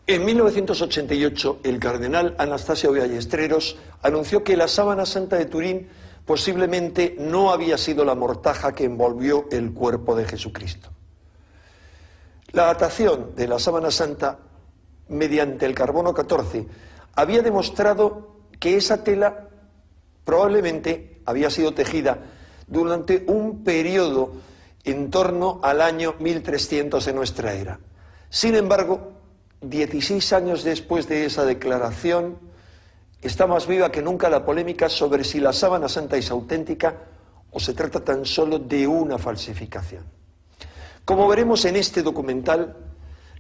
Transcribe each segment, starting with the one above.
En 1988, el cardenal Anastasio Ballesteros anunció que la sábana santa de Turín posiblemente no había sido la mortaja que envolvió el cuerpo de Jesucristo. La datación de la sábana santa mediante el carbono 14 había demostrado que esa tela probablemente había sido tejida durante un periodo en torno al año 1300 de nuestra era. Sin embargo, 16 años después de esa declaración, está más viva que nunca la polémica sobre si la sábana santa es auténtica o se trata tan solo de una falsificación. Como veremos en este documental,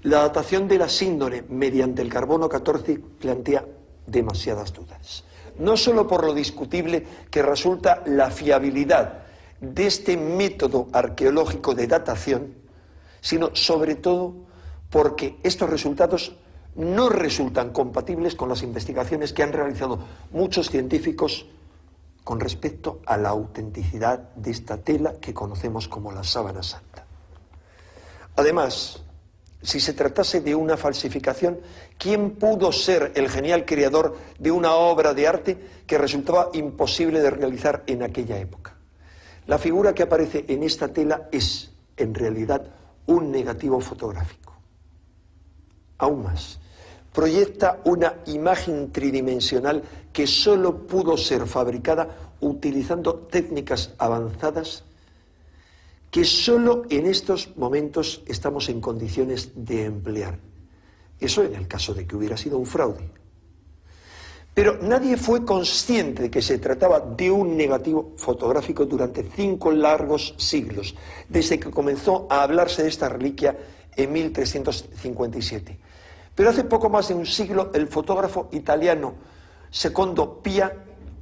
la datación de la síndone mediante el carbono 14 plantea demasiadas dudas. No solo por lo discutible que resulta la fiabilidad de este método arqueológico de datación, sino sobre todo porque estos resultados no resultan compatibles con las investigaciones que han realizado muchos científicos con respecto a la autenticidad de esta tela que conocemos como la sábana santa. Además, si se tratase de una falsificación, ¿quién pudo ser el genial creador de una obra de arte que resultaba imposible de realizar en aquella época? La figura que aparece en esta tela es, en realidad, un negativo fotográfico. Aún más, proyecta una imagen tridimensional que solo pudo ser fabricada utilizando técnicas avanzadas que solo en estos momentos estamos en condiciones de emplear. Eso en el caso de que hubiera sido un fraude. Pero nadie fue consciente de que se trataba de un negativo fotográfico durante 5 largos siglos, desde que comenzó a hablarse de esta reliquia en 1357. Pero hace poco más de un siglo, el fotógrafo italiano Secondo Pia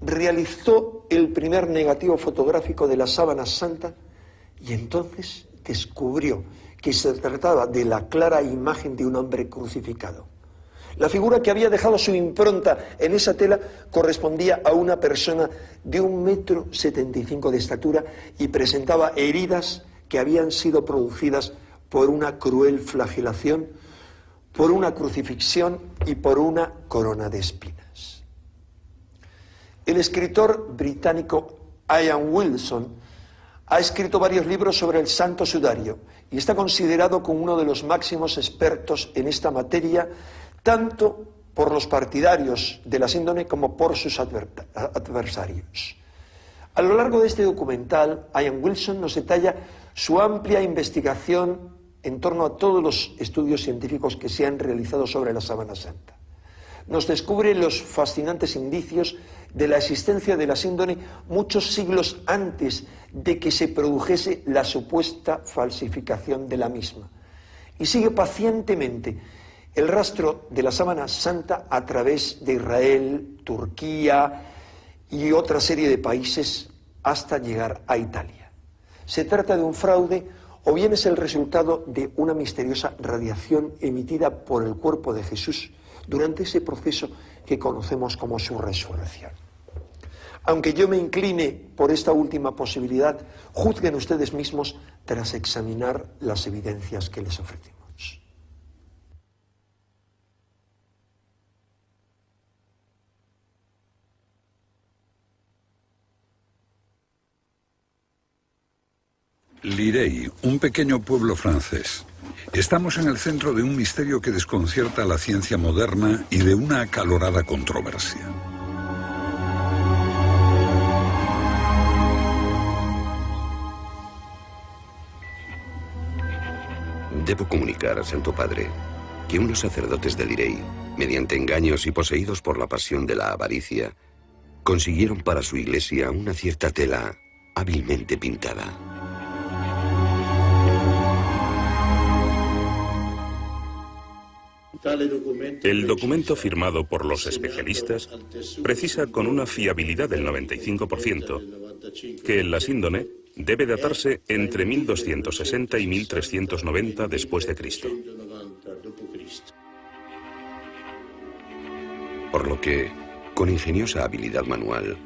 realizó el primer negativo fotográfico de la sábana santa y entonces descubrió que se trataba de la clara imagen de un hombre crucificado. La figura que había dejado su impronta en esa tela correspondía a una persona de 1,75 m de estatura y presentaba heridas que habían sido producidas por una cruel flagelación, por una crucifixión y por una corona de espinas. El escritor británico Ian Wilson ha escrito varios libros sobre el Santo Sudario y está considerado como uno de los máximos expertos en esta materia, tanto por los partidarios de la síndone como por sus adversarios. A lo largo de este documental, Ian Wilson nos detalla su amplia investigación en torno a todos los estudios científicos que se han realizado sobre la sábana santa. Nos descubre los fascinantes indicios de la existencia de la síndone muchos siglos antes de que se produjese la supuesta falsificación de la misma. Y sigue pacientemente el rastro de la sábana santa a través de Israel, Turquía y otra serie de países hasta llegar a Italia. ¿Se trata de un fraude o bien es el resultado de una misteriosa radiación emitida por el cuerpo de Jesús durante ese proceso que conocemos como su resurrección? Aunque yo me incline por esta última posibilidad, juzguen ustedes mismos tras examinar las evidencias que les ofrecemos. Lirey, un pequeño pueblo francés. Estamos en el centro de un misterio que desconcierta a la ciencia moderna y de una acalorada controversia. Debo comunicar al Santo Padre que unos sacerdotes de Lirey, mediante engaños y poseídos por la pasión de la avaricia, consiguieron para su iglesia una cierta tela hábilmente pintada. El documento firmado por los especialistas precisa con una fiabilidad del 95% que la síndone debe datarse entre 1260 y 1390 después de Cristo. Por lo que, con ingeniosa habilidad manual,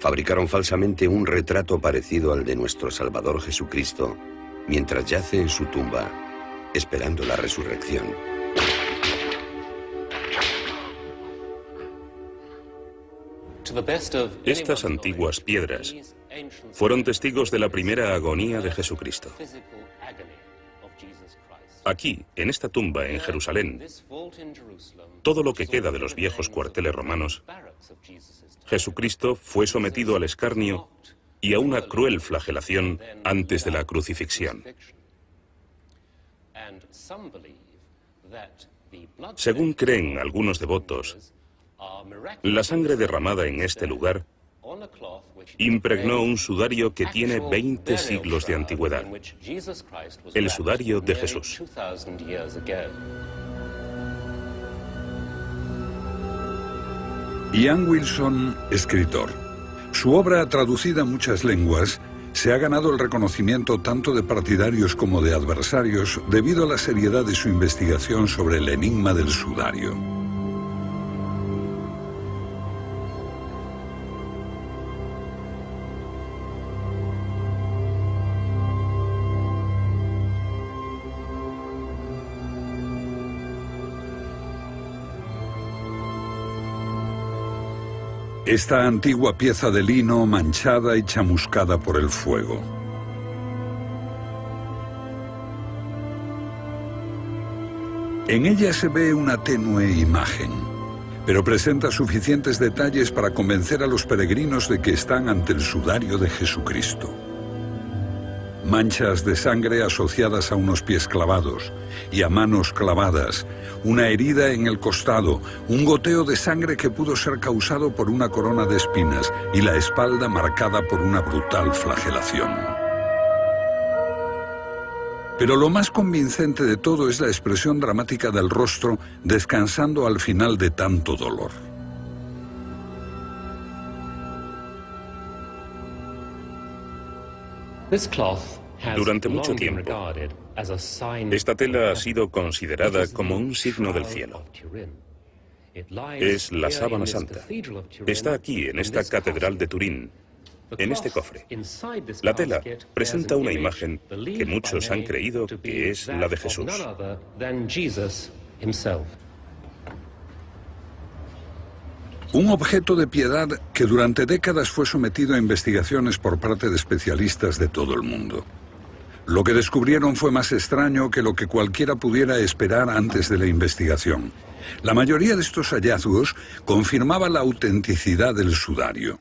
fabricaron falsamente un retrato parecido al de nuestro Salvador Jesucristo, mientras yace en su tumba, esperando la resurrección. Estas antiguas piedras fueron testigos de la primera agonía de Jesucristo. Aquí, en esta tumba en Jerusalén, todo lo que queda de los viejos cuarteles romanos, Jesucristo fue sometido al escarnio y a una cruel flagelación antes de la crucifixión. Según creen algunos devotos, la sangre derramada en este lugar impregnó un sudario que tiene 20 siglos de antigüedad, el sudario de Jesús. Ian Wilson, escritor. Su obra, traducida a muchas lenguas, se ha ganado el reconocimiento tanto de partidarios como de adversarios debido a la seriedad de su investigación sobre el enigma del sudario. Esta antigua pieza de lino manchada y chamuscada por el fuego. En ella se ve una tenue imagen, pero presenta suficientes detalles para convencer a los peregrinos de que están ante el sudario de Jesucristo. Manchas de sangre asociadas a unos pies clavados y a manos clavadas, una herida en el costado, un goteo de sangre que pudo ser causado por una corona de espinas y la espalda marcada por una brutal flagelación. Pero lo más convincente de todo es la expresión dramática del rostro descansando al final de tanto dolor. Durante mucho tiempo, esta tela ha sido considerada como un signo del cielo. Es la sábana santa. Está aquí, en esta catedral de Turín, en este cofre. La tela presenta una imagen que muchos han creído que es la de Jesús. Un objeto de piedad que durante décadas fue sometido a investigaciones por parte de especialistas de todo el mundo. Lo que descubrieron fue más extraño que lo que cualquiera pudiera esperar antes de la investigación. La mayoría de estos hallazgos confirmaba la autenticidad del sudario.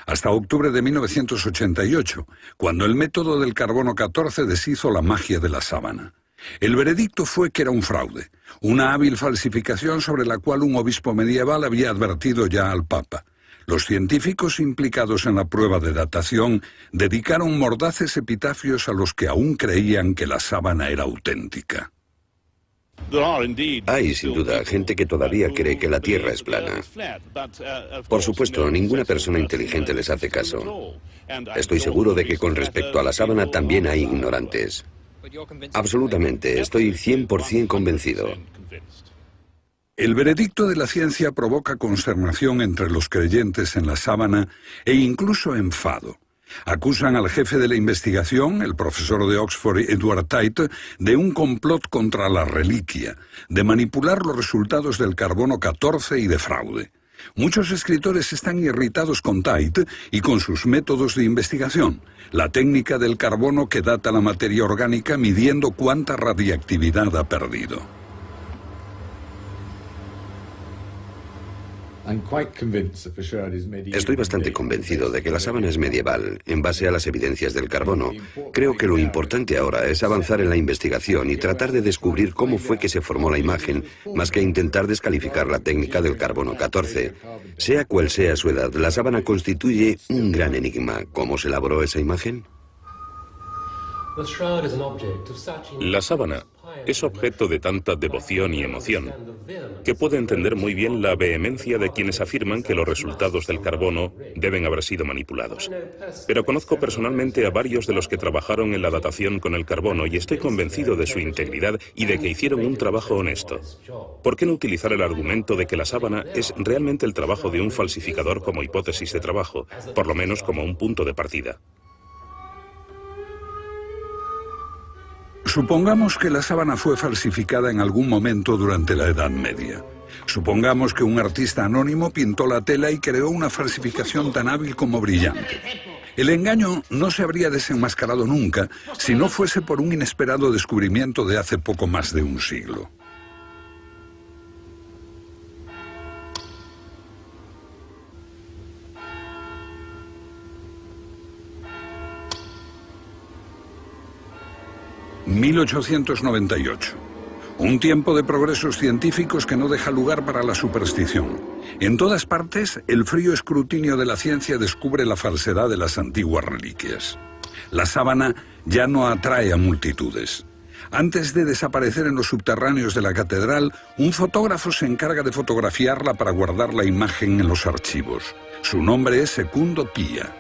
Hasta octubre de 1988, cuando el método del carbono 14 deshizo la magia de la sábana. El veredicto fue que era un fraude, una hábil falsificación sobre la cual un obispo medieval había advertido ya al Papa. Los científicos implicados en la prueba de datación dedicaron mordaces epitafios a los que aún creían que la sábana era auténtica. Hay, sin duda, gente que todavía cree que la Tierra es plana. Por supuesto, ninguna persona inteligente les hace caso. Estoy seguro de que con respecto a la sábana también hay ignorantes. Absolutamente, estoy 100% convencido. El veredicto de la ciencia provoca consternación entre los creyentes en la sábana e incluso enfado. Acusan al jefe de la investigación, el profesor de Oxford Edward Tait, de un complot contra la reliquia, de manipular los resultados del carbono 14 y de fraude. Muchos escritores están irritados con Tait y con sus métodos de investigación, la técnica del carbono que data la materia orgánica midiendo cuánta radiactividad ha perdido. Estoy bastante convencido de que la sábana es medieval, en base a las evidencias del carbono. Creo que lo importante ahora es avanzar en la investigación y tratar de descubrir cómo fue que se formó la imagen, más que intentar descalificar la técnica del carbono 14. Sea cual sea su edad, la sábana constituye un gran enigma. ¿Cómo se elaboró esa imagen? La sábana es objeto de tanta devoción y emoción que puede entender muy bien la vehemencia de quienes afirman que los resultados del carbono deben haber sido manipulados. Pero conozco personalmente a varios de los que trabajaron en la datación con el carbono y estoy convencido de su integridad y de que hicieron un trabajo honesto. ¿Por qué no utilizar el argumento de que la sábana es realmente el trabajo de un falsificador como hipótesis de trabajo, por lo menos como un punto de partida? Supongamos que la sábana fue falsificada en algún momento durante la Edad Media. Supongamos que un artista anónimo pintó la tela y creó una falsificación tan hábil como brillante. El engaño no se habría desenmascarado nunca si no fuese por un inesperado descubrimiento de hace poco más de un siglo. «1898. Un tiempo de progresos científicos que no deja lugar para la superstición. En todas partes, el frío escrutinio de la ciencia descubre la falsedad de las antiguas reliquias. La sábana ya no atrae a multitudes. Antes de desaparecer en los subterráneos de la catedral, un fotógrafo se encarga de fotografiarla para guardar la imagen en los archivos. Su nombre es Secundo Pia.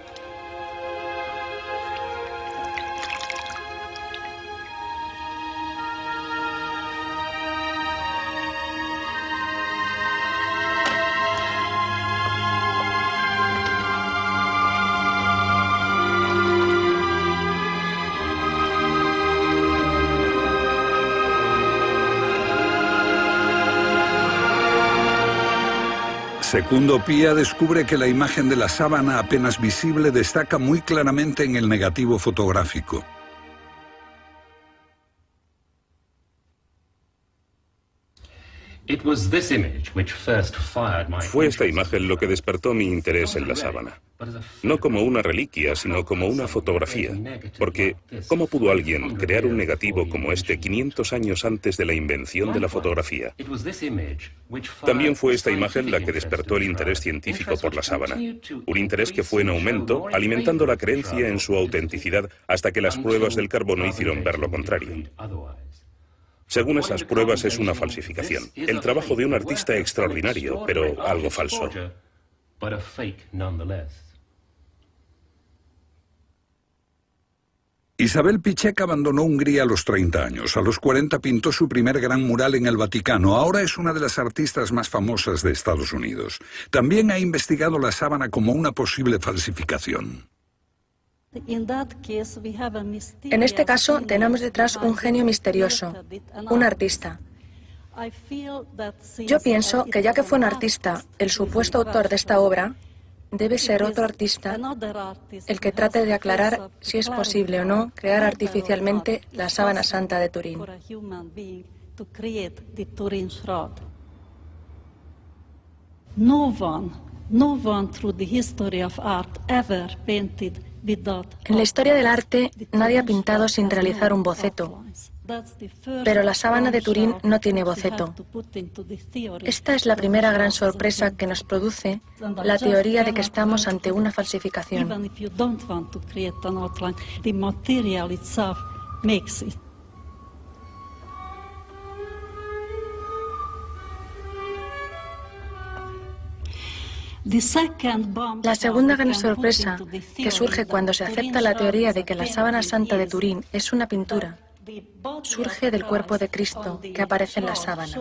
Secundo Pia descubre que la imagen de la sábana apenas visible destaca muy claramente en el negativo fotográfico. Fue esta imagen lo que despertó mi interés en la sábana. No como una reliquia, sino como una fotografía. Porque, ¿cómo pudo alguien crear un negativo como este 500 años antes de la invención de la fotografía? También fue esta imagen la que despertó el interés científico por la sábana. Un interés que fue en aumento, alimentando la creencia en su autenticidad hasta que las pruebas del carbono hicieron ver lo contrario. Según esas pruebas, es una falsificación. El trabajo de un artista extraordinario, pero algo falso. Isabel Pichek abandonó Hungría a los 30 años. A los 40 pintó su primer gran mural en el Vaticano. Ahora es una de las artistas más famosas de Estados Unidos. También ha investigado la sábana como una posible falsificación. En este caso, tenemos detrás un genio misterioso, un artista. Yo pienso que ya que fue un artista, el supuesto autor de esta obra, debe ser otro artista el que trate de aclarar si es posible o no crear artificialmente la sábana santa de Turín. En la historia del arte, nadie ha pintado sin realizar un boceto, pero la sábana de Turín no tiene boceto. Esta es la primera gran sorpresa que nos produce la teoría de que estamos ante una falsificación. La segunda gran sorpresa que surge cuando se acepta la teoría de que la sábana santa de Turín es una pintura, surge del cuerpo de Cristo que aparece en la sábana.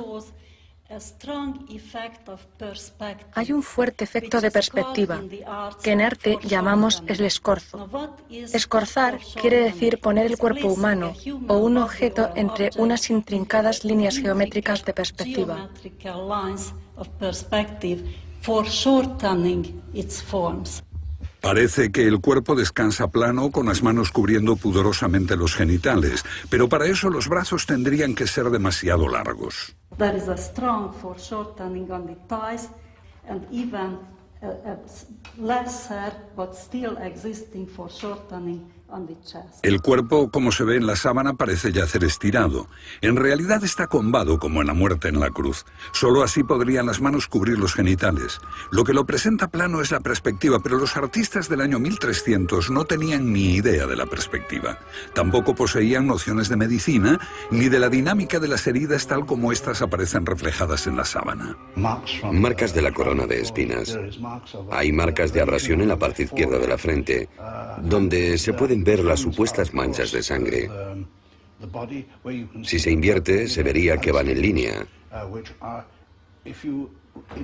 Hay un fuerte efecto de perspectiva, que en arte llamamos el escorzo. Escorzar quiere decir poner el cuerpo humano o un objeto entre unas intrincadas líneas geométricas de perspectiva. Parece que el cuerpo descansa plano con las manos cubriendo pudorosamente los genitales, pero para eso los brazos tendrían que ser demasiado largos. El cuerpo, como se ve en la sábana, parece yacer estirado. En realidad está combado como en la muerte en la cruz. Solo así podrían las manos cubrir los genitales. Lo que lo presenta plano es la perspectiva, pero los artistas del año 1300 no tenían ni idea de la perspectiva. Tampoco poseían nociones de medicina, ni de la dinámica de las heridas tal como estas aparecen reflejadas en la sábana. Marcas de la corona de espinas. Hay marcas de abrasión en la parte izquierda de la frente, donde se pueden ver las supuestas manchas de sangre. Si se invierte, se vería que van en línea,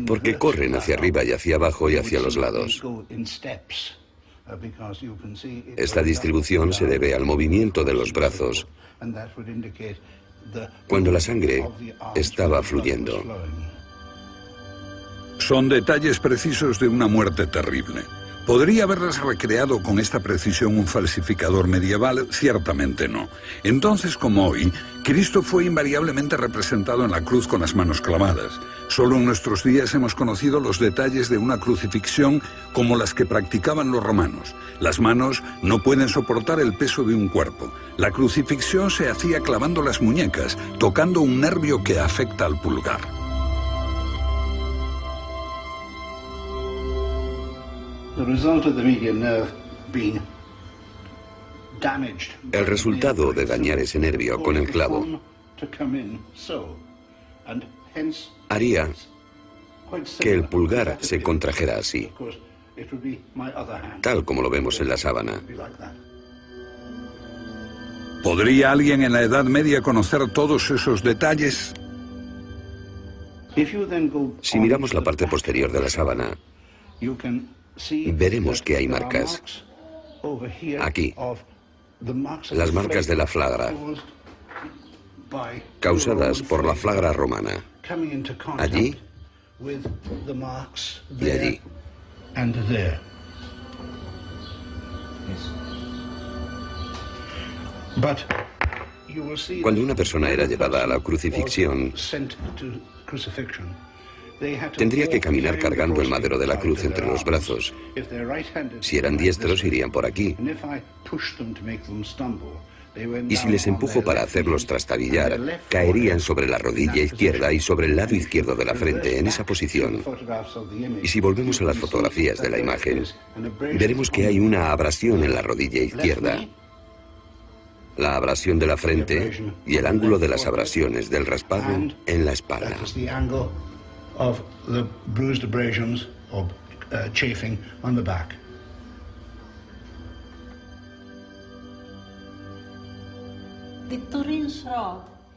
porque corren hacia arriba y hacia abajo y hacia los lados. Esta distribución se debe al movimiento de los brazos cuando la sangre estaba fluyendo. Son detalles precisos de una muerte terrible. ¿Podría haberlas recreado con esta precisión un falsificador medieval? Ciertamente no. Entonces, como hoy, Cristo fue invariablemente representado en la cruz con las manos clavadas. Solo en nuestros días hemos conocido los detalles de una crucifixión como las que practicaban los romanos. Las manos no pueden soportar el peso de un cuerpo. La crucifixión se hacía clavando las muñecas, tocando un nervio que afecta al pulgar. El resultado de dañar ese nervio con el clavo haría que el pulgar se contrajera así, tal como lo vemos en la sábana. ¿Podría alguien en la Edad Media conocer todos esos detalles? Si miramos la parte posterior de la sábana, veremos que hay marcas. Aquí, las marcas de la flagra, causadas por la flagra romana. Allí y allí. Cuando una persona era llevada a la crucifixión, tendría que caminar cargando el madero de la cruz entre los brazos. Si eran diestros, irían por aquí. Y si les empujo para hacerlos trastabillar, caerían sobre la rodilla izquierda y sobre el lado izquierdo de la frente, en esa posición. Y si volvemos a las fotografías de la imagen, veremos que hay una abrasión en la rodilla izquierda, la abrasión de la frente y el ángulo de las abrasiones del raspado en la espalda.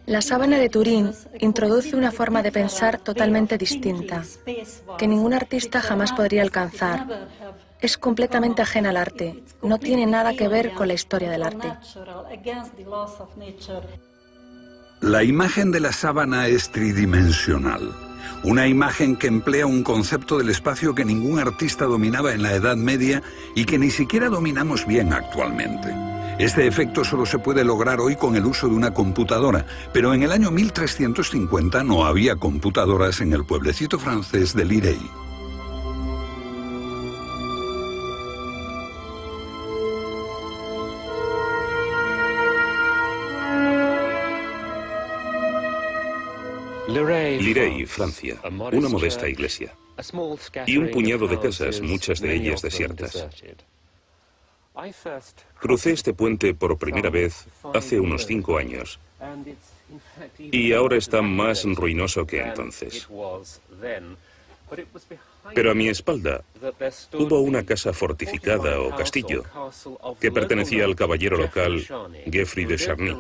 La sábana de Turín introduce una forma de pensar totalmente distinta, que ningún artista jamás podría alcanzar. Es completamente ajena al arte, no tiene nada que ver con la historia del arte. La imagen de la sábana es tridimensional. Una imagen que emplea un concepto del espacio que ningún artista dominaba en la Edad Media y que ni siquiera dominamos bien actualmente. Este efecto solo se puede lograr hoy con el uso de una computadora, pero en el año 1350 no había computadoras en el pueblecito francés de Lirey. Lirey, Francia, una modesta iglesia y un puñado de casas, muchas de ellas desiertas. Crucé este puente por primera vez hace unos 5 años y ahora está más ruinoso que entonces. Pero a mi espalda hubo una casa fortificada o castillo que pertenecía al caballero local Geoffrey de Charny.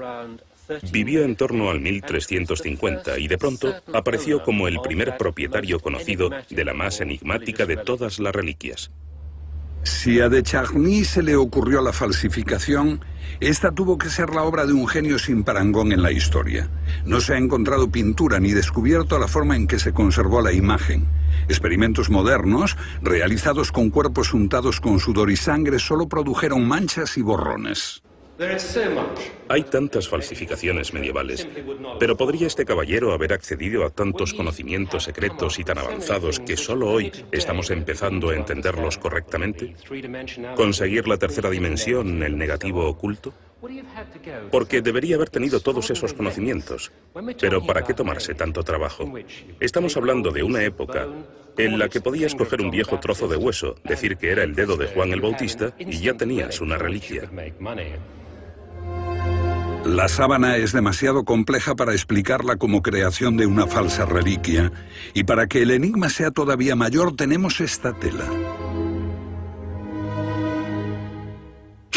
Vivió en torno al 1350 y de pronto apareció como el primer propietario conocido de la más enigmática de todas las reliquias. Si a de Charny se le ocurrió la falsificación, esta tuvo que ser la obra de un genio sin parangón en la historia. No se ha encontrado pintura ni descubierto la forma en que se conservó la imagen. Experimentos modernos, realizados con cuerpos untados con sudor y sangre, solo produjeron manchas y borrones. Hay tantas falsificaciones medievales, pero ¿podría este caballero haber accedido a tantos conocimientos secretos y tan avanzados que solo hoy estamos empezando a entenderlos correctamente? ¿Conseguir la tercera dimensión, el negativo oculto? Porque debería haber tenido todos esos conocimientos. Pero ¿para qué tomarse tanto trabajo? Estamos hablando de una época en la que podías coger un viejo trozo de hueso, decir que era el dedo de Juan el Bautista y ya tenías una reliquia. La sábana es demasiado compleja para explicarla como creación de una falsa reliquia, y para que el enigma sea todavía mayor tenemos esta tela.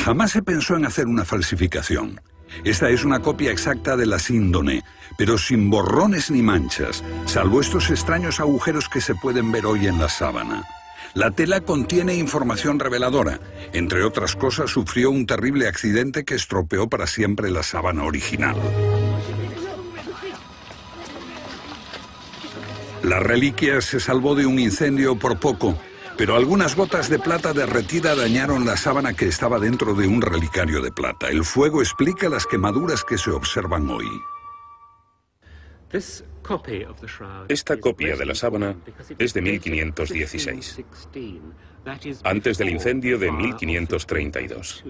Jamás se pensó en hacer una falsificación. Esta es una copia exacta de la síndone, pero sin borrones ni manchas, salvo estos extraños agujeros que se pueden ver hoy en la sábana. La tela contiene información reveladora. Entre otras cosas, sufrió un terrible accidente que estropeó para siempre la sábana original. La reliquia se salvó de un incendio por poco, pero algunas gotas de plata derretida dañaron la sábana que estaba dentro de un relicario de plata. El fuego explica las quemaduras que se observan hoy. Esta copia de la sábana es de 1516, antes del incendio de 1532.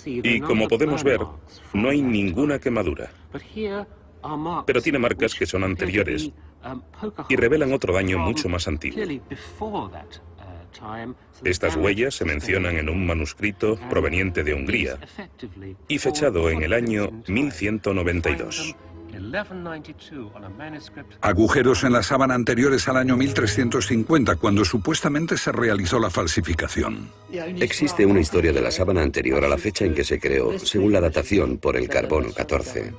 Y como podemos ver, no hay ninguna quemadura, pero tiene marcas que son anteriores y revelan otro daño mucho más antiguo. Estas huellas se mencionan en un manuscrito proveniente de Hungría y fechado en el año 1192. Agujeros en la sábana anteriores al año 1350, cuando supuestamente se realizó la falsificación. Existe una historia de la sábana anterior a la fecha en que se creó, según la datación por el carbono 14.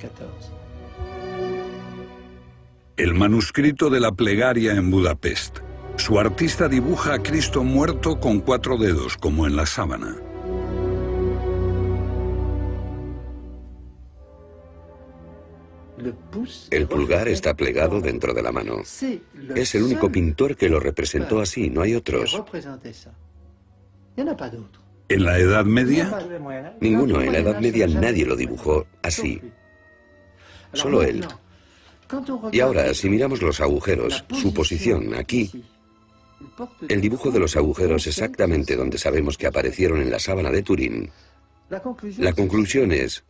El manuscrito de la plegaria en Budapest. Su artista dibuja a Cristo muerto con 4 dedos, como en la sábana. El pulgar está plegado dentro de la mano. Es el único pintor que lo representó así, no hay otros. ¿En la Edad Media? Ninguno, en la Edad Media nadie lo dibujó así. Solo él. Y ahora, si miramos los agujeros, su posición aquí, el dibujo de los agujeros exactamente donde sabemos que aparecieron en la sábana de Turín, la conclusión es: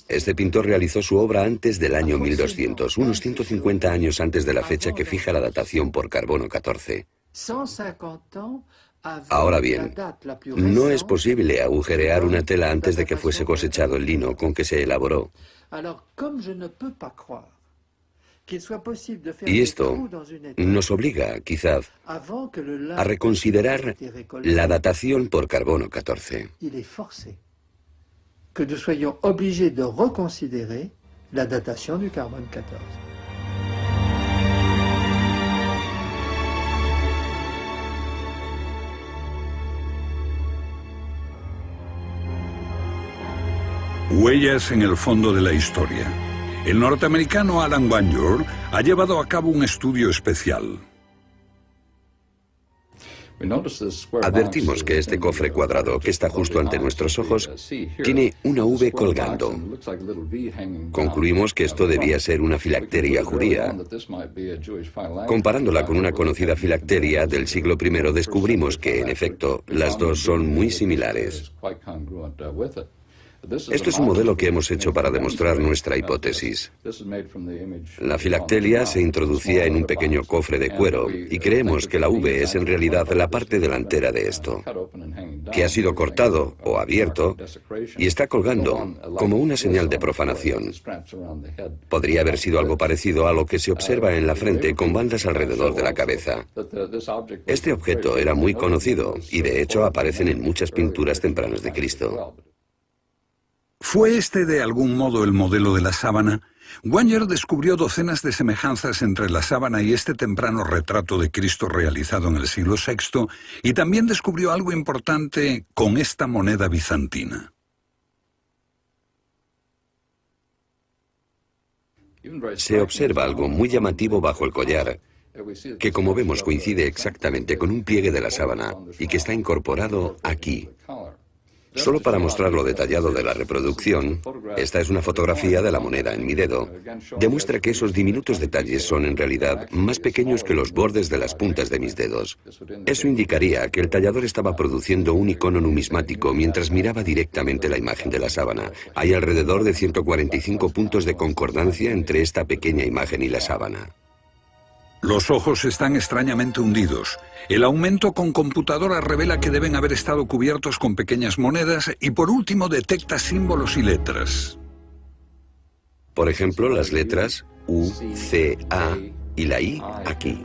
este pintor realizó su obra antes del año 1200, unos 150 años antes de la fecha que fija la datación por carbono 14. Ahora bien, no es posible agujerear una tela antes de que fuese cosechado el lino con que se elaboró. Y esto nos obliga, quizás, a reconsiderar la datación por carbono 14. Que nous soyons obligés de reconsidérer la datation du carbone 14. Huellas en el fondo de la historia. El norteamericano Alan Wanyor ha llevado a cabo un estudio especial. Advertimos que este cofre cuadrado, que está justo ante nuestros ojos, tiene una V colgando. Concluimos que esto debía ser una filacteria judía. Comparándola con una conocida filacteria del siglo I, descubrimos que, en efecto, las dos son muy similares. Esto es un modelo que hemos hecho para demostrar nuestra hipótesis. La filacteria se introducía en un pequeño cofre de cuero y creemos que la V es en realidad la parte delantera de esto, que ha sido cortado o abierto y está colgando como una señal de profanación. Podría haber sido algo parecido a lo que se observa en la frente con bandas alrededor de la cabeza. Este objeto era muy conocido y de hecho aparecen en muchas pinturas tempranas de Cristo. ¿Fue este de algún modo el modelo de la sábana? Wanyor descubrió docenas de semejanzas entre la sábana y este temprano retrato de Cristo realizado en el siglo VI, y también descubrió algo importante con esta moneda bizantina. Se observa algo muy llamativo bajo el collar, que como vemos coincide exactamente con un pliegue de la sábana y que está incorporado aquí. Solo para mostrar lo detallado de la reproducción, esta es una fotografía de la moneda en mi dedo. Demuestra que esos diminutos detalles son en realidad más pequeños que los bordes de las puntas de mis dedos. Eso indicaría que el tallador estaba produciendo un icono numismático mientras miraba directamente la imagen de la sábana. Hay alrededor de 145 puntos de concordancia entre esta pequeña imagen y la sábana. Los ojos están extrañamente hundidos. El aumento con computadora revela que deben haber estado cubiertos con pequeñas monedas y por último detecta símbolos y letras. Por ejemplo, las letras U, C, A y la I aquí.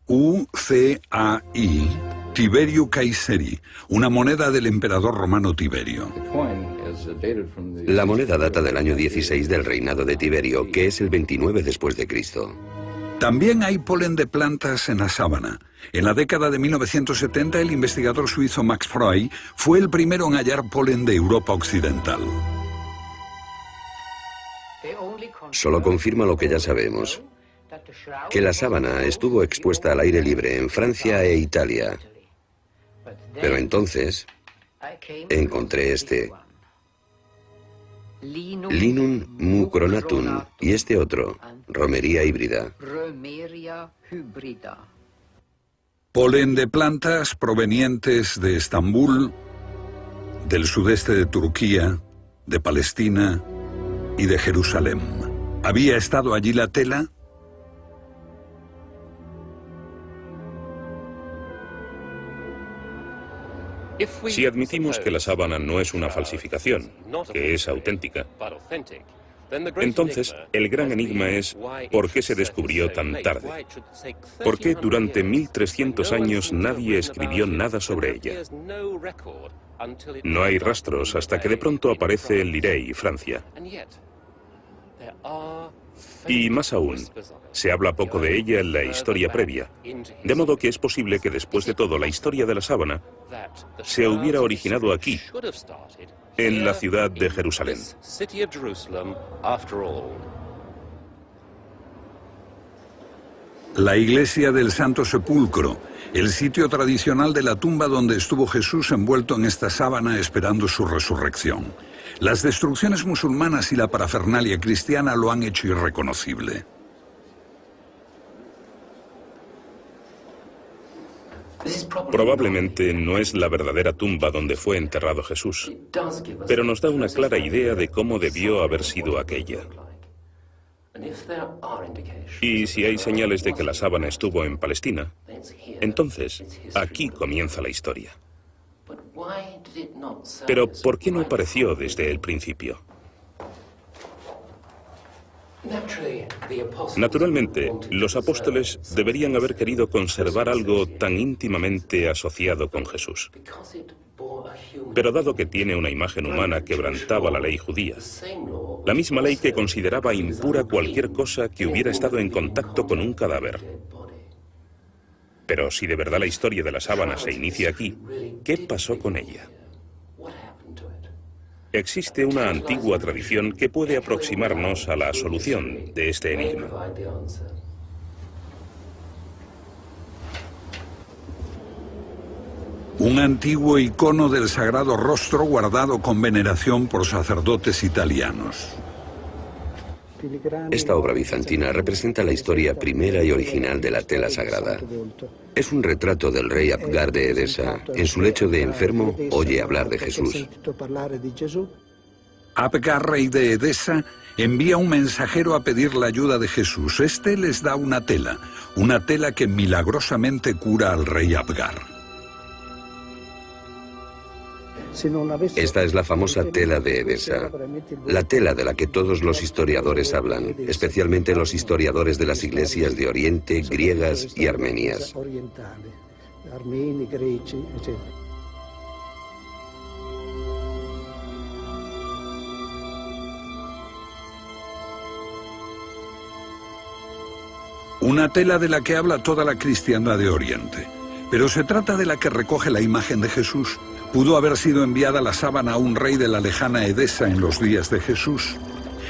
U, C, A, I, Tiberio Caesari, una moneda del emperador romano Tiberio. La moneda data del año 16 del reinado de Tiberio, que es el 29 después de Cristo. También hay polen de plantas en la sábana. En la década de 1970, el investigador suizo Max Freud fue el primero en hallar polen de Europa Occidental. Solo confirma lo que ya sabemos, que la sábana estuvo expuesta al aire libre en Francia e Italia. Pero entonces encontré este, Linum mucronatum, y este otro, Romería híbrida. Polen de plantas provenientes de Estambul, del sudeste de Turquía, de Palestina y de Jerusalén. ¿Había estado allí la tela? Si admitimos que la sábana no es una falsificación, que es auténtica, entonces el gran enigma es ¿por qué se descubrió tan tarde? ¿Por qué durante 1300 años nadie escribió nada sobre ella? No hay rastros hasta que de pronto aparece en Lirey, Francia. Y más aún, se habla poco de ella en la historia previa, de modo que es posible que después de todo la historia de la sábana se hubiera originado aquí, en la ciudad de Jerusalén. La iglesia del Santo Sepulcro, el sitio tradicional de la tumba donde estuvo Jesús envuelto en esta sábana esperando su resurrección. Las destrucciones musulmanas y la parafernalia cristiana lo han hecho irreconocible. Probablemente no es la verdadera tumba donde fue enterrado Jesús, pero nos da una clara idea de cómo debió haber sido aquella. Y si hay señales de que la sábana estuvo en Palestina, entonces aquí comienza la historia. Pero ¿por qué no apareció desde el principio? Naturalmente, los apóstoles deberían haber querido conservar algo tan íntimamente asociado con Jesús. Pero dado que tiene una imagen humana que quebrantaba la ley judía, la misma ley que consideraba impura cualquier cosa que hubiera estado en contacto con un cadáver. Pero si de verdad la historia de la sábana se inicia aquí, ¿qué pasó con ella? Existe una antigua tradición que puede aproximarnos a la solución de este enigma. Un antiguo icono del Sagrado Rostro guardado con veneración por sacerdotes italianos. Esta obra bizantina representa la historia primera y original de la tela sagrada. Es un retrato del rey Abgar de Edesa. En su lecho de enfermo, oye hablar de Jesús. Abgar, rey de Edesa, envía un mensajero a pedir la ayuda de Jesús. Este les da una tela que milagrosamente cura al rey Abgar. Esta es la famosa tela de Edesa, la tela de la que todos los historiadores hablan, especialmente los historiadores de las iglesias de Oriente, griegas y armenias. Una tela de la que habla toda la cristiandad de Oriente, pero se trata de la que recoge la imagen de Jesús. Pudo haber sido enviada la sábana a un rey de la lejana Edesa en los días de Jesús.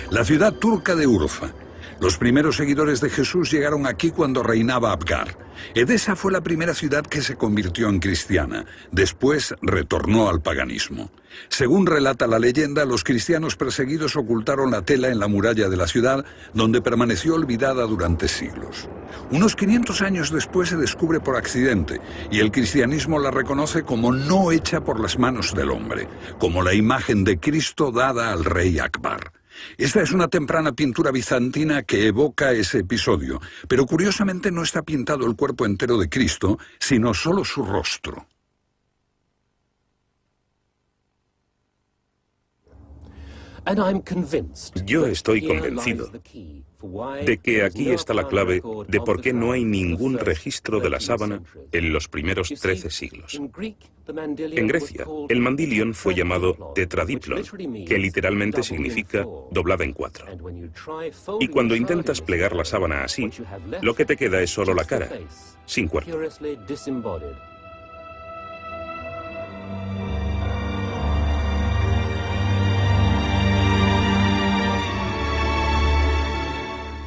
La ciudad turca de Urfa. Los primeros seguidores de Jesús llegaron aquí cuando reinaba Abgar. Edesa fue la primera ciudad que se convirtió en cristiana. Después retornó al paganismo. Según relata la leyenda, los cristianos perseguidos ocultaron la tela en la muralla de la ciudad, donde permaneció olvidada durante siglos. Unos 500 años después se descubre por accidente, y el cristianismo la reconoce como no hecha por las manos del hombre, como la imagen de Cristo dada al rey Akbar. Esta es una temprana pintura bizantina que evoca ese episodio, pero curiosamente no está pintado el cuerpo entero de Cristo, sino solo su rostro. Yo estoy convencido de que aquí está la clave de por qué no hay ningún registro de la sábana en los primeros 13 siglos. En Grecia, el mandilion fue llamado tetradiplon, que literalmente significa doblada en 4. Y cuando intentas plegar la sábana así, lo que te queda es solo la cara, sin cuerpo.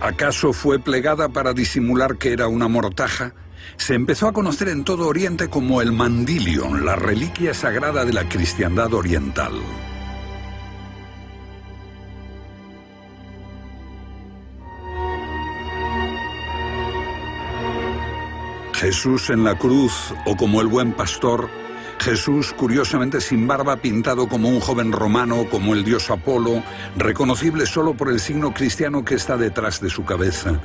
¿Acaso fue plegada para disimular que era una mortaja? Se empezó a conocer en todo Oriente como el Mandilion, la reliquia sagrada de la cristiandad oriental. Jesús en la cruz, o como el buen pastor, Jesús curiosamente sin barba, pintado como un joven romano, como el dios Apolo, reconocible solo por el signo cristiano que está detrás de su cabeza.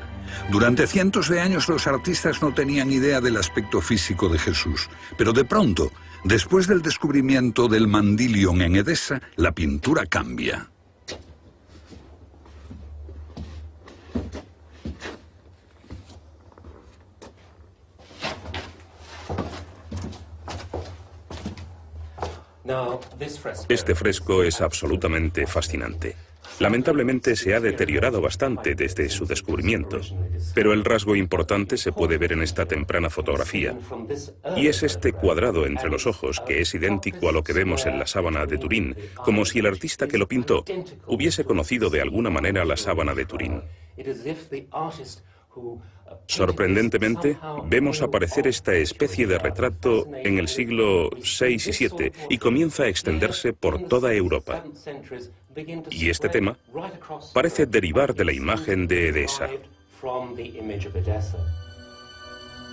Durante cientos de años los artistas no tenían idea del aspecto físico de Jesús, pero de pronto, después del descubrimiento del Mandilion en Edesa, la pintura cambia. Este fresco es absolutamente fascinante. Lamentablemente se ha deteriorado bastante desde su descubrimiento, pero el rasgo importante se puede ver en esta temprana fotografía, y es este cuadrado entre los ojos que es idéntico a lo que vemos en la sábana de Turín, como si el artista que lo pintó hubiese conocido de alguna manera la sábana de Turín. Sorprendentemente, vemos aparecer esta especie de retrato en el siglo VI y VII y comienza a extenderse por toda Europa. Y este tema parece derivar de la imagen de Edesa.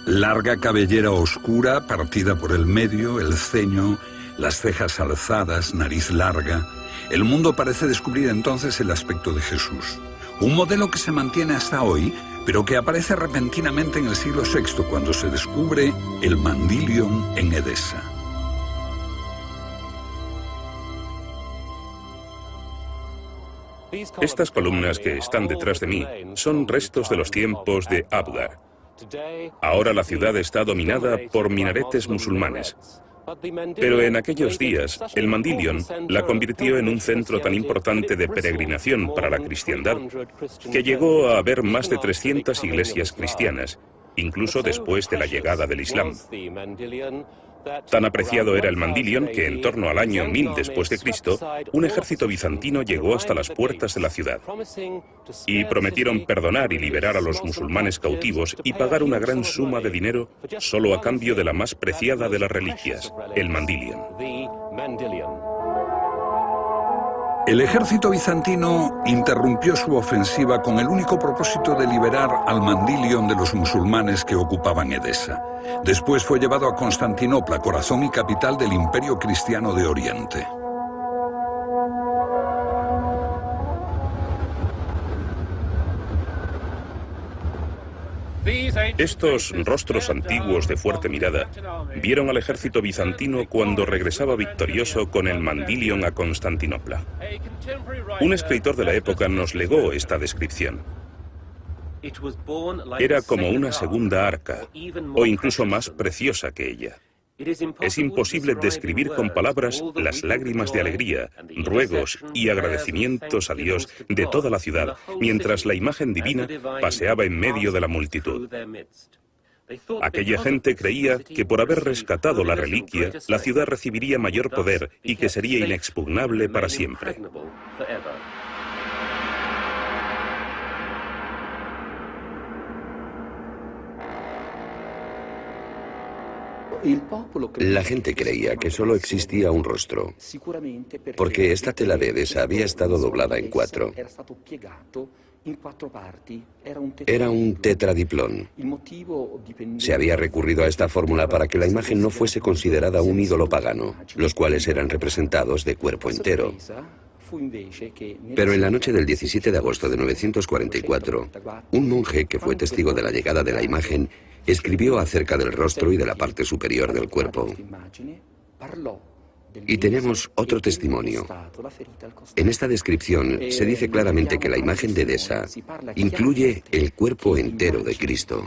Larga cabellera oscura, partida por el medio, el ceño, las cejas alzadas, nariz larga. El mundo parece descubrir entonces el aspecto de Jesús. Un modelo que se mantiene hasta hoy, pero que aparece repentinamente en el siglo VI cuando se descubre el Mandilion en Edesa. Estas columnas que están detrás de mí son restos de los tiempos de Abgar. Ahora la ciudad está dominada por minaretes musulmanes. Pero en aquellos días, el Mandilion la convirtió en un centro tan importante de peregrinación para la cristiandad que llegó a haber más de 300 iglesias cristianas, incluso después de la llegada del Islam. Tan apreciado era el Mandilion que en torno al año 1000 después de Cristo, un ejército bizantino llegó hasta las puertas de la ciudad y prometieron perdonar y liberar a los musulmanes cautivos y pagar una gran suma de dinero solo a cambio de la más preciada de las reliquias, el Mandilion. El ejército bizantino interrumpió su ofensiva con el único propósito de liberar al Mandilion de los musulmanes que ocupaban Edesa. Después fue llevado a Constantinopla, corazón y capital del Imperio Cristiano de Oriente. Estos rostros antiguos de fuerte mirada vieron al ejército bizantino cuando regresaba victorioso con el Mandilion a Constantinopla. Un escritor de la época nos legó esta descripción. Era como una segunda arca, o incluso más preciosa que ella. Es imposible describir con palabras las lágrimas de alegría, ruegos y agradecimientos a Dios de toda la ciudad, mientras la imagen divina paseaba en medio de la multitud. Aquella gente creía que por haber rescatado la reliquia, la ciudad recibiría mayor poder y que sería inexpugnable para siempre. La gente creía que solo existía un rostro, porque esta tela de Edesa había estado doblada en 4. Era un tetradiplón. Se había recurrido a esta fórmula para que la imagen no fuese considerada un ídolo pagano, los cuales eran representados de cuerpo entero. Pero en la noche del 17 de agosto de 944, un monje que fue testigo de la llegada de la imagen escribió acerca del rostro y de la parte superior del cuerpo. Y tenemos otro testimonio. En esta descripción se dice claramente que la imagen de Edesa incluye el cuerpo entero de Cristo.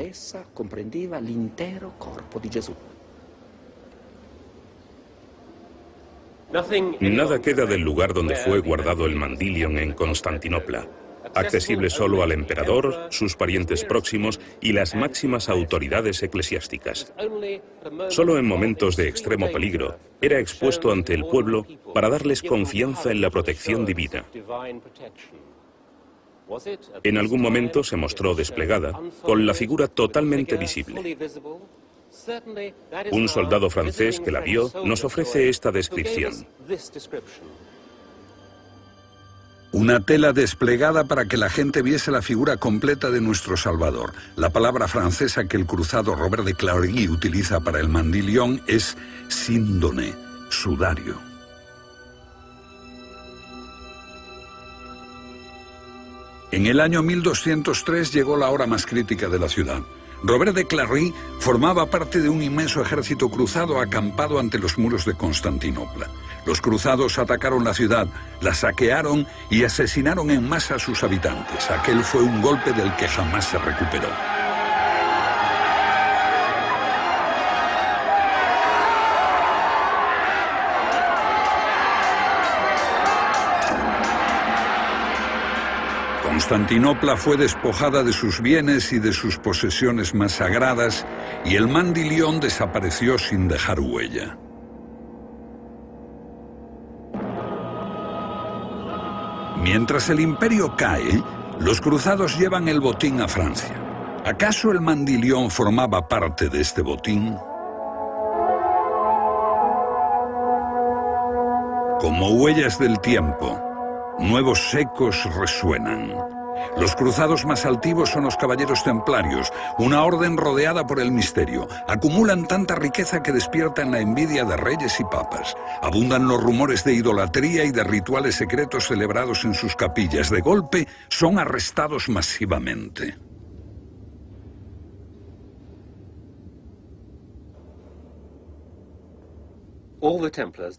Nada queda del lugar donde fue guardado el Mandilion en Constantinopla, accesible solo al emperador, sus parientes próximos y las máximas autoridades eclesiásticas. Solo en momentos de extremo peligro era expuesto ante el pueblo para darles confianza en la protección divina. En algún momento se mostró desplegada, con la figura totalmente visible. Un soldado francés que la vio nos ofrece esta descripción. Una tela desplegada para que la gente viese la figura completa de nuestro Salvador. La palabra francesa que el cruzado Robert de Clary utiliza para el mandilión es síndone, sudario. En el año 1203 llegó la hora más crítica de la ciudad. Robert de Clary formaba parte de un inmenso ejército cruzado acampado ante los muros de Constantinopla. Los cruzados atacaron la ciudad, la saquearon y asesinaron en masa a sus habitantes. Aquel fue un golpe del que jamás se recuperó. Constantinopla fue despojada de sus bienes y de sus posesiones más sagradas, y el mandilión desapareció sin dejar huella. Mientras el imperio cae, los cruzados llevan el botín a Francia. ¿Acaso el mandilión formaba parte de este botín? Como huellas del tiempo, nuevos ecos resuenan. Los cruzados más altivos son los caballeros templarios, una orden rodeada por el misterio. Acumulan tanta riqueza que despiertan la envidia de reyes y papas. Abundan los rumores de idolatría y de rituales secretos celebrados en sus capillas. De golpe, son arrestados masivamente.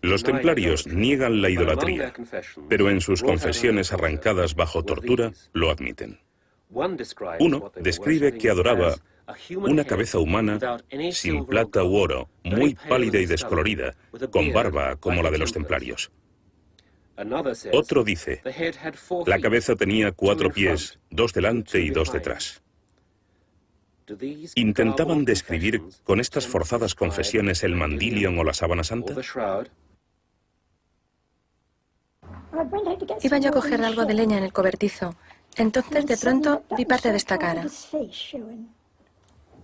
Los templarios niegan la idolatría, pero en sus confesiones arrancadas bajo tortura lo admiten. Uno describe que adoraba una cabeza humana sin plata u oro, muy pálida y descolorida, con barba como la de los templarios. Otro dice, la cabeza tenía 4 pies, 2 delante y 2 detrás. ¿Intentaban describir con estas forzadas confesiones el mandilion o la sábana santa? Iba yo a coger algo de leña en el cobertizo. Entonces, de pronto, vi parte de esta cara.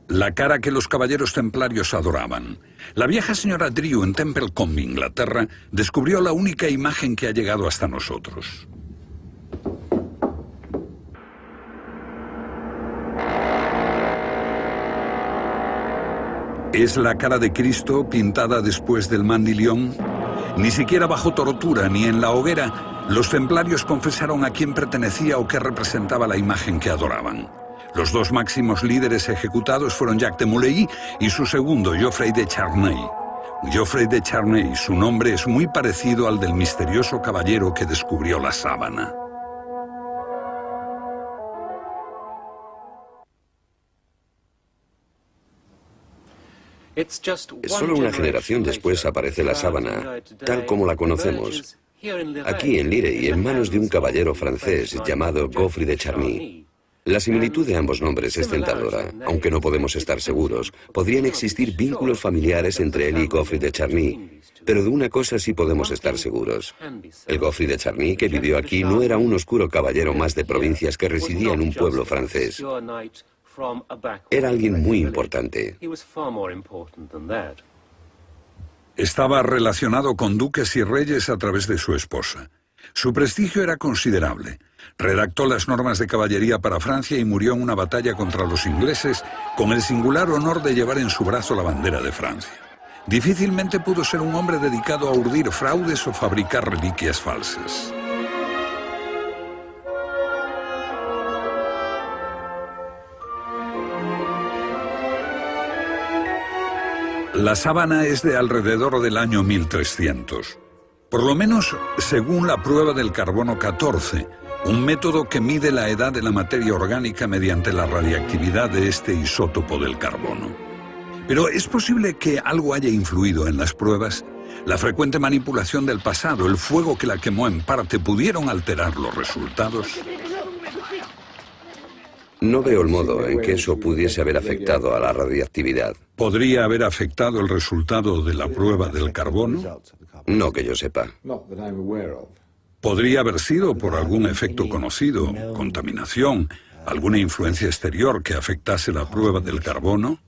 La cara que los caballeros templarios adoraban. La vieja señora Drew en Templecombe, Inglaterra, descubrió la única imagen que ha llegado hasta nosotros. ¿Es la cara de Cristo pintada después del mandilión? Ni siquiera bajo tortura ni en la hoguera, los templarios confesaron a quién pertenecía o qué representaba la imagen que adoraban. Los 2 máximos líderes ejecutados fueron Jacques de Molay y su segundo, Geoffrey de Charnay. Geoffrey de Charnay, su nombre es muy parecido al del misterioso caballero que descubrió la sábana. Solo una generación después aparece la sábana, tal como la conocemos. Aquí en Lirey, en manos de un caballero francés llamado Geoffrey de Charny. La similitud de ambos nombres es tentadora, aunque no podemos estar seguros. Podrían existir vínculos familiares entre él y Geoffrey de Charny, pero de una cosa sí podemos estar seguros. El Geoffrey de Charny que vivió aquí no era un oscuro caballero más de provincias que residía en un pueblo francés. Era alguien muy importante. Estaba relacionado con duques y reyes a través de su esposa. Su prestigio era considerable. Redactó las normas de caballería para Francia y murió en una batalla contra los ingleses con el singular honor de llevar en su brazo la bandera de Francia. Difícilmente pudo ser un hombre dedicado a urdir fraudes o fabricar reliquias falsas. La sábana es de alrededor del año 1300. Por lo menos según la prueba del carbono 14, un método que mide la edad de la materia orgánica mediante la radiactividad de este isótopo del carbono. Pero ¿es posible que algo haya influido en las pruebas? La frecuente manipulación del pasado, el fuego que la quemó en parte, ¿pudieron alterar los resultados? No veo el modo en que eso pudiese haber afectado a la radiactividad. ¿Podría haber afectado el resultado de la prueba del carbono? No que yo sepa. Podría haber sido por algún efecto conocido, contaminación, alguna influencia exterior que afectase la prueba del carbono.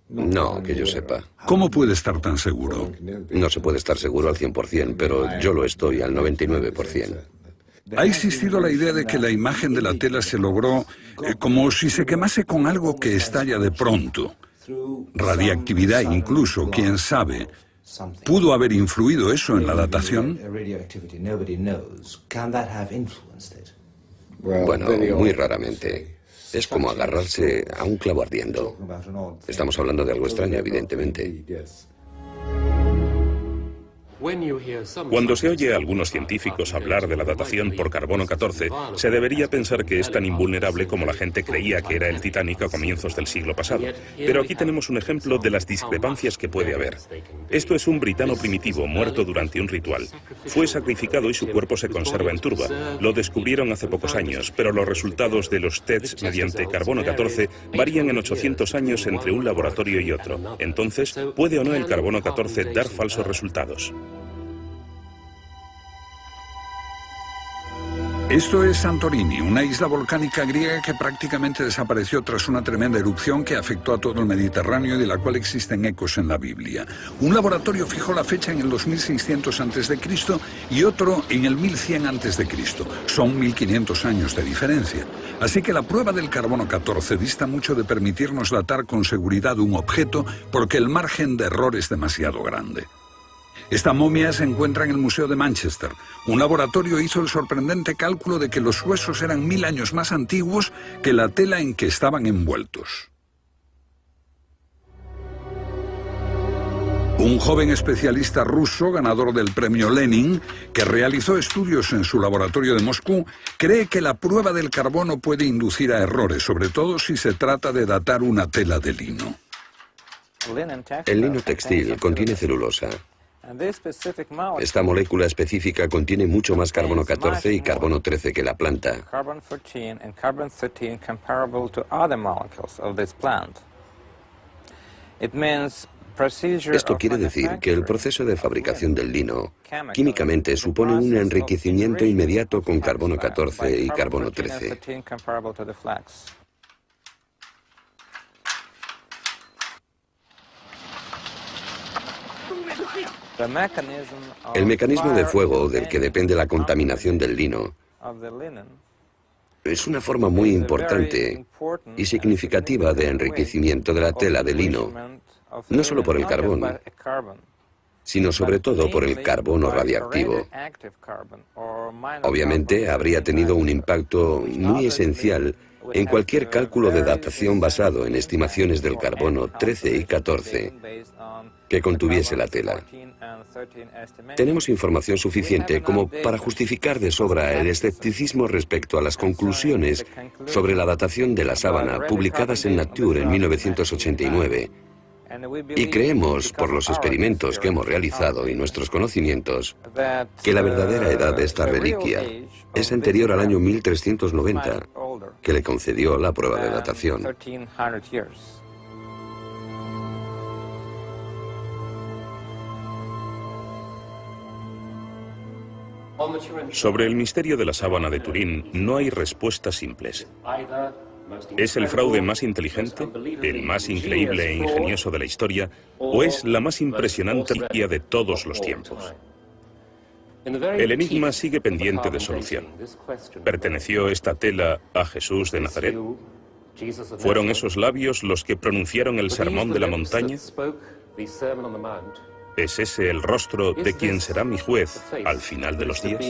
No, que yo sepa. ¿Cómo puede estar tan seguro? No se puede estar seguro al 100%, pero yo lo estoy al 99%. Ha existido la idea de que la imagen de la tela se logró como si se quemase con algo que estalla de pronto. Radiactividad incluso, quién sabe. ¿Pudo haber influido eso en la datación? Bueno, muy raramente. Es como agarrarse a un clavo ardiendo. Estamos hablando de algo extraño, evidentemente. Cuando se oye a algunos científicos hablar de la datación por carbono 14, se debería pensar que es tan invulnerable como la gente creía que era el Titanic a comienzos del siglo pasado. Pero aquí tenemos un ejemplo de las discrepancias que puede haber. Esto es un britano primitivo muerto durante un ritual. Fue sacrificado y su cuerpo se conserva en turba. Lo descubrieron hace pocos años, pero los resultados de los tests mediante carbono 14 varían en 800 años entre un laboratorio y otro. Entonces, ¿puede o no el carbono 14 dar falsos resultados? Esto es Santorini, una isla volcánica griega que prácticamente desapareció tras una tremenda erupción que afectó a todo el Mediterráneo y de la cual existen ecos en la Biblia. Un laboratorio fijó la fecha en el 2600 a.C. y otro en el 1100 a.C. Son 1500 años de diferencia. Así que la prueba del carbono 14 dista mucho de permitirnos datar con seguridad un objeto porque el margen de error es demasiado grande. Esta momia se encuentra en el Museo de Manchester. Un laboratorio hizo el sorprendente cálculo de que los huesos eran 1000 años más antiguos que la tela en que estaban envueltos. Un joven especialista ruso, ganador del premio Lenin, que realizó estudios en su laboratorio de Moscú, cree que la prueba del carbono puede inducir a errores, sobre todo si se trata de datar una tela de lino. El lino textil contiene celulosa. Esta molécula específica contiene mucho más carbono 14 y carbono 13 que la planta. Esto quiere decir que el proceso de fabricación del lino químicamente supone un enriquecimiento inmediato con carbono 14 y carbono 13. El mecanismo de fuego del que depende la contaminación del lino es una forma muy importante y significativa de enriquecimiento de la tela de lino, no solo por el carbón, sino sobre todo por el carbono radiactivo. Obviamente habría tenido un impacto muy esencial en cualquier cálculo de datación basado en estimaciones del carbono 13 y 14 que contuviese la tela. Tenemos información suficiente como para justificar de sobra el escepticismo respecto a las conclusiones sobre la datación de la sábana publicadas en Nature en 1989. Y creemos, por los experimentos que hemos realizado y nuestros conocimientos, que la verdadera edad de esta reliquia es anterior al año 1390, que le concedió la prueba de datación. Sobre el misterio de la sábana de Turín no hay respuestas simples. ¿Es el fraude más inteligente, el más increíble e ingenioso de la historia, o es la más impresionante reliquia de todos los tiempos? El enigma sigue pendiente de solución. ¿Perteneció esta tela a Jesús de Nazaret? ¿Fueron esos labios los que pronunciaron el sermón de la montaña? ¿Es ese el rostro de quien será mi juez al final de los días?